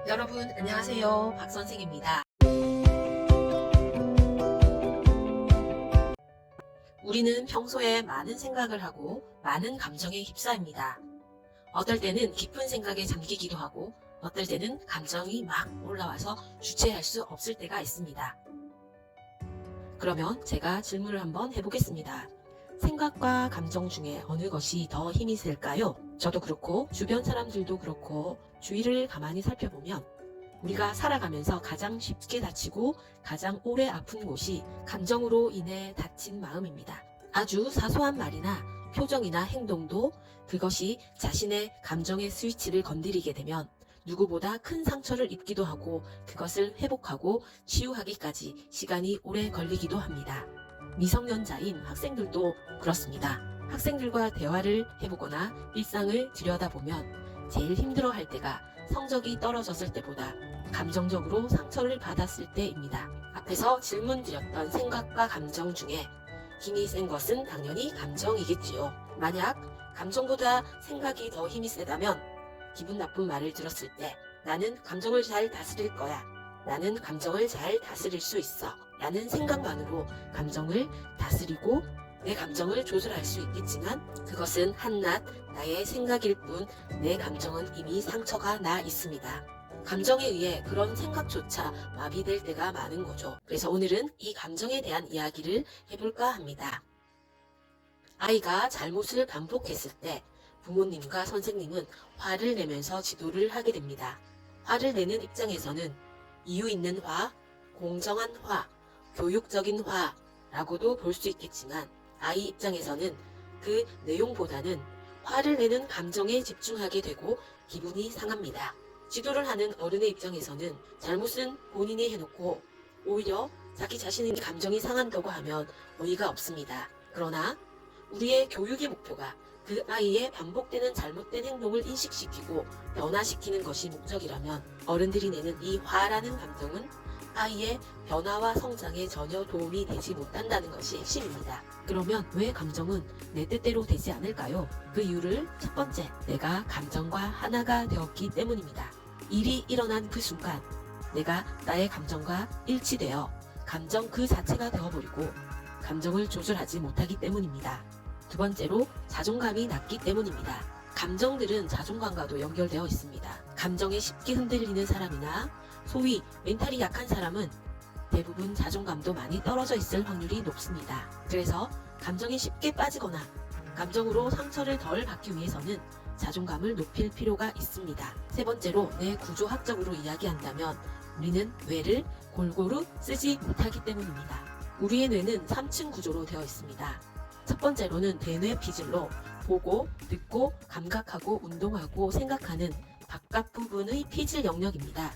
여러분 안녕하세요. 박선생입니다. 우리는 평소에 많은 생각을 하고 많은 감정에 휩싸입니다. 어떨 때는 깊은 생각에 잠기기도 하고 어떨 때는 감정이 막 올라와서 주체할 수 없을 때가 있습니다. 그러면 제가 질문을 한번 해보겠습니다. 생각과 감정 중에 어느 것이 더 힘이 셀까요? 저도 그렇고 주변 사람들도 그렇고 주위를 가만히 살펴보면 우리가 살아가면서 가장 쉽게 다치고 가장 오래 아픈 곳이 감정으로 인해 다친 마음입니다. 아주 사소한 말이나 표정이나 행동도 그것이 자신의 감정의 스위치를 건드리게 되면 누구보다 큰 상처를 입기도 하고 그것을 회복하고 치유하기까지 시간이 오래 걸리기도 합니다. 미성년자인 학생들도 그렇습니다. 학생들과 대화를 해보거나 일상을 들여다보면 제일 힘들어할 때가 성적이 떨어졌을 때보다 감정적으로 상처를 받았을 때입니다. 앞에서 질문 드렸던 생각과 감정 중에 힘이 센 것은 당연히 감정이겠지요. 만약 감정보다 생각이 더 힘이 세다면 기분 나쁜 말을 들었을 때 나는 감정을 잘 다스릴 거야. 나는 감정을 잘 다스릴 수 있어. 라는 생각만으로 감정을 다스리고 내 감정을 조절할 수 있겠지만 그것은 한낱 나의 생각일 뿐 내 감정은 이미 상처가 나 있습니다. 감정에 의해 그런 생각조차 마비될 때가 많은 거죠. 그래서 오늘은 이 감정에 대한 이야기를 해볼까 합니다. 아이가 잘못을 반복했을 때 부모님과 선생님은 화를 내면서 지도를 하게 됩니다. 화를 내는 입장에서는 이유 있는 화, 공정한 화, 교육적인 화라고도 볼 수 있겠지만 아이 입장에서는 그 내용보다는 화를 내는 감정에 집중하게 되고 기분이 상합니다. 지도를 하는 어른의 입장에서는 잘못은 본인이 해놓고 오히려 자기 자신의 감정이 상한다고 하면 어이가 없습니다. 그러나 우리의 교육의 목표가 그 아이의 반복되는 잘못된 행동을 인식시키고 변화시키는 것이 목적이라면 어른들이 내는 이 화라는 감정은 아이의 변화와 성장에 전혀 도움이 되지 못한다는 것이 핵심입니다. 그러면 왜 감정은 내 뜻대로 되지 않을까요? 그 이유를 첫 번째, 내가 감정과 하나가 되었기 때문입니다. 일이 일어난 그 순간 내가 나의 감정과 일치되어 감정 그 자체가 되어버리고 감정을 조절하지 못하기 때문입니다. 두 번째로 자존감이 낮기 때문입니다. 감정들은 자존감과도 연결되어 있습니다. 감정에 쉽게 흔들리는 사람이나 소위 멘탈이 약한 사람은 대부분 자존감도 많이 떨어져 있을 확률이 높습니다. 그래서 감정에 쉽게 빠지거나 감정으로 상처를 덜 받기 위해서는 자존감을 높일 필요가 있습니다. 세 번째로 뇌 구조학적으로 이야기한다면 우리는 뇌를 골고루 쓰지 못하기 때문입니다. 우리의 뇌는 3층 구조로 되어 있습니다. 첫 번째로는 대뇌 피질로 보고, 듣고, 감각하고, 운동하고, 생각하는 바깥 부분의 피질 영역입니다.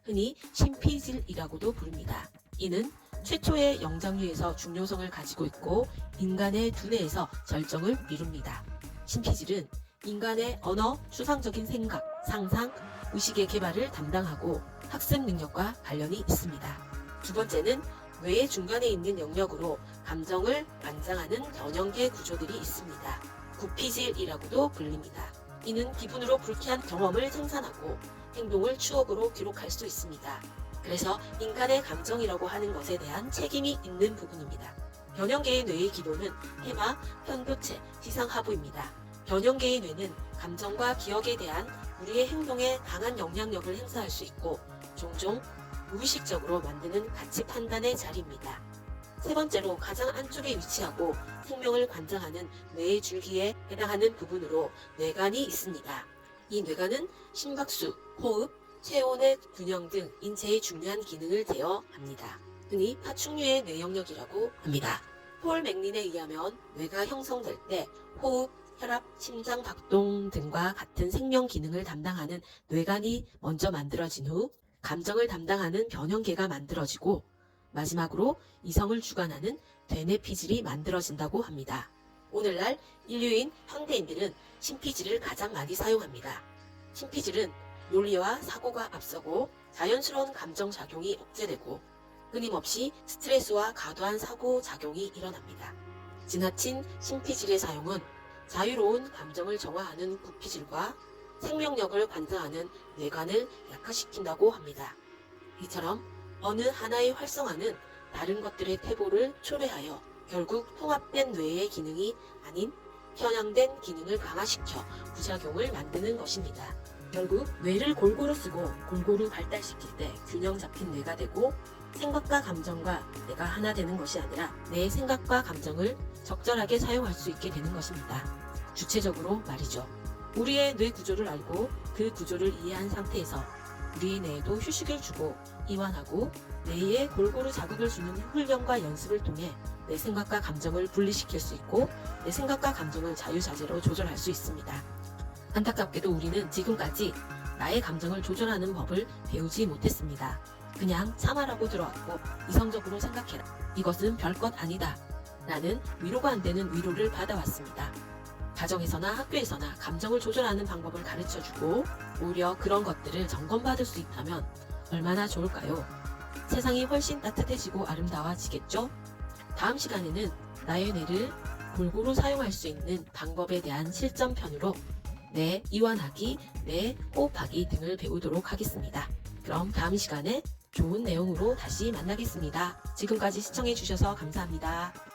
흔히 심피질이라고도 부릅니다. 이는 최초의 영장류에서 중요성을 가지고 있고 인간의 두뇌에서 절정을 이룹니다. 심피질은 인간의 언어, 추상적인 생각, 상상, 의식의 개발을 담당하고 학습 능력과 관련이 있습니다. 두 번째는 뇌의 중간에 있는 영역으로 감정을 관장하는 변형계 구조들이 있습니다. 구피질이라고도 불립니다. 이는 기분으로 불쾌한 경험을 생산하고 행동을 추억으로 기록할 수 있습니다. 그래서 인간의 감정이라고 하는 것에 대한 책임이 있는 부분입니다. 변형계의 뇌의 기도는 해마, 편도체, 지상하부입니다. 변형계의 뇌는 감정과 기억에 대한 우리의 행동에 강한 영향력을 행사할 수 있고 종종 무의식적으로 만드는 가치 판단의 자리입니다. 세 번째로 가장 안쪽에 위치하고 생명을 관장하는 뇌의 줄기에 해당하는 부분으로 뇌관이 있습니다. 이 뇌관은 심박수, 호흡, 체온의 균형 등 인체의 중요한 기능을 제어합니다. 흔히 파충류의 뇌 영역이라고 합니다. 폴 맥린에 의하면 뇌가 형성될 때 호흡, 혈압, 심장 박동 등과 같은 생명 기능을 담당하는 뇌관이 먼저 만들어진 후 감정을 담당하는 변형계가 만들어지고 마지막으로 이성을 주관하는 대뇌피질이 만들어진다고 합니다. 오늘날 인류인 현대인들은 심피질을 가장 많이 사용합니다. 심피질은 논리와 사고가 앞서고 자연스러운 감정작용이 억제되고 끊임없이 스트레스와 과도한 사고작용이 일어납니다. 지나친 심피질의 사용은 자유로운 감정을 정화하는 구피질과 생명력을 관장하는 뇌관을 약화시킨다고 합니다. 이처럼 어느 하나의 활성화는 다른 것들의 퇴보를 초래하여 결국 통합된 뇌의 기능이 아닌 편향된 기능을 강화시켜 부작용을 만드는 것입니다. 결국 뇌를 골고루 쓰고 골고루 발달시킬 때 균형 잡힌 뇌가 되고, 생각과 감정과 뇌가 하나 되는 것이 아니라 내 생각과 감정을 적절하게 사용할 수 있게 되는 것입니다. 구체적으로 말이죠. 우리의 뇌 구조를 알고 그 구조를 이해한 상태에서 우리의 뇌에도 휴식을 주고 이완하고 뇌에 골고루 자극을 주는 훈련과 연습을 통해 내 생각과 감정을 분리시킬 수 있고 내 생각과 감정을 자유자재로 조절할 수 있습니다. 안타깝게도 우리는 지금까지 나의 감정을 조절하는 법을 배우지 못했습니다. 그냥 참아라고 들어왔고 이성적으로 생각해라. 이것은 별것 아니다. 라는 위로가 안 되는 위로를 받아왔습니다. 가정에서나 학교에서나 감정을 조절하는 방법을 가르쳐주고 오히려 그런 것들을 점검받을 수 있다면 얼마나 좋을까요? 세상이 훨씬 따뜻해지고 아름다워지겠죠? 다음 시간에는 나의 뇌를 골고루 사용할 수 있는 방법에 대한 실전편으로 뇌 이완하기, 뇌 호흡하기 등을 배우도록 하겠습니다. 그럼 다음 시간에 좋은 내용으로 다시 만나겠습니다. 지금까지 시청해주셔서 감사합니다.